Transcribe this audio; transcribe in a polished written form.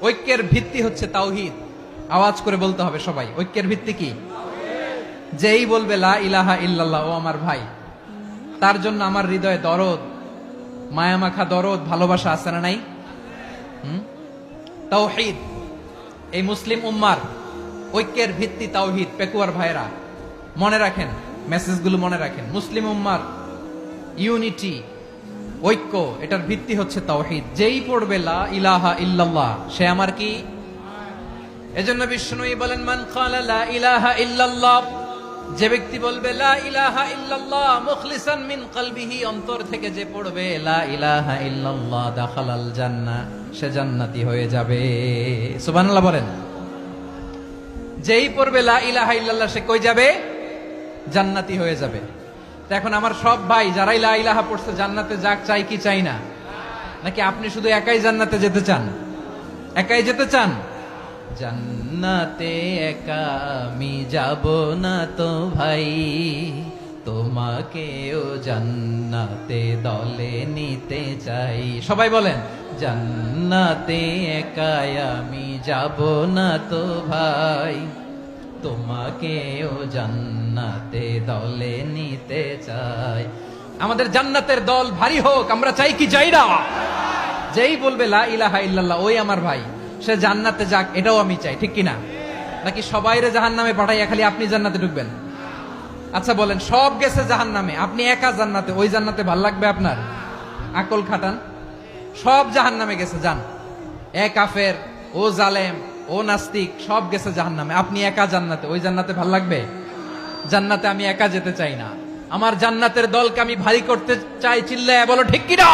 ঐক্যের ভিত্তি হচ্ছে তাওহীদ। আওয়াজ করে বলতে হবে সবাই, ঐক্যের ভিত্তি কি? যেই বলবে লা ইলাহা ইল্লাল্লাহ, ও আমার ভাই, তার জন্য আমার হৃদয়ে দরদ, মায়ামাখা দরদ, ভালোবাসা আছে না নাই? তাওহীদ। এই মুসলিম উম্মার ঐক্যের ভিত্তি তাওহীদ। পেকুয়ার ভাইরা মনে রাখেন, মেসেজগুলো মনে রাখেন। মুসলিম উম্মার ইউনিটি, ঐক্য, এটার ভিত্তি হচ্ছে তাওহীদ। যেই পড়বে লা ইলাহা ইল্লাল্লাহ, সে আমার কি? এজন্য বিষ্ণুই বলেন, মান ক্বালা লা ইলাহা ইল্লাল্লাহ, যে ব্যক্তি বলবে লা ইলাহা ইল্লাল্লাহ মুখলিসান মিন কলবিহি, অন্তর থেকে যে পড়বে লা ইলাহা ইল্লাল্লাহ, দাখালাল জান্নাহ, সে জান্নাতি হয়ে যাবে। সুবহানাল্লাহ বলেন। যেই পড়বে লা ইলাহা ইল্লাল্লাহ, সে কই যাবে? জান্নাতি হয়ে যাবে। তো এখন আমার সব ভাই যারাই লা ইলাহা পড়ছে জান্নাতে যাক, চাই কি চাই না? নাকি আপনি শুধু একাই জান্নাতে যেতে চান? একাই যেতে চান? জান্নাতে একা আমি যাব না তো ভাই, তোমাকেও জান্নাতে দলে নিতে চাই। সবাই বলেন, জান্নাতে একা আমি যাব না তো ভাই, তোমাকেও জান্নাতে দলে নিতে চাই। আমাদের জান্নাতের দল ভারী হোক, আমরা চাই কি চাই না? যেই বলবে লা ইলাহা ইল্লাল্লাহ, ওই আমার ভাই, সে জান্নাতে যাক, এটাও আমি চাই। ঠিক কিনা? নাকি সবাইরে জাহান্নামে পাঠাইয়া খালি আপনি জান্নাতে ঢুকবেন? আচ্ছা বলেন, সব গেছে জাহান্নামে, আপনি একা জান্নাতে, ওই জান্নাতে ভাল লাগবে আপনার? আকল খাটান। সব জাহান্নামে গেছে, যান। এ কাফের, ও জালেম, ও নাস্তিক, সব গেছে জাহান্নামে, আপনি একা জান্নাতে, ওই জান্নাতে ভাল লাগবে? জান্নাতে আমি একা যেতে চাই না, আমার জান্নাতের দলকে আমি ভারী করতে চাই। চিল্লায় বলো ঠিক কিনা?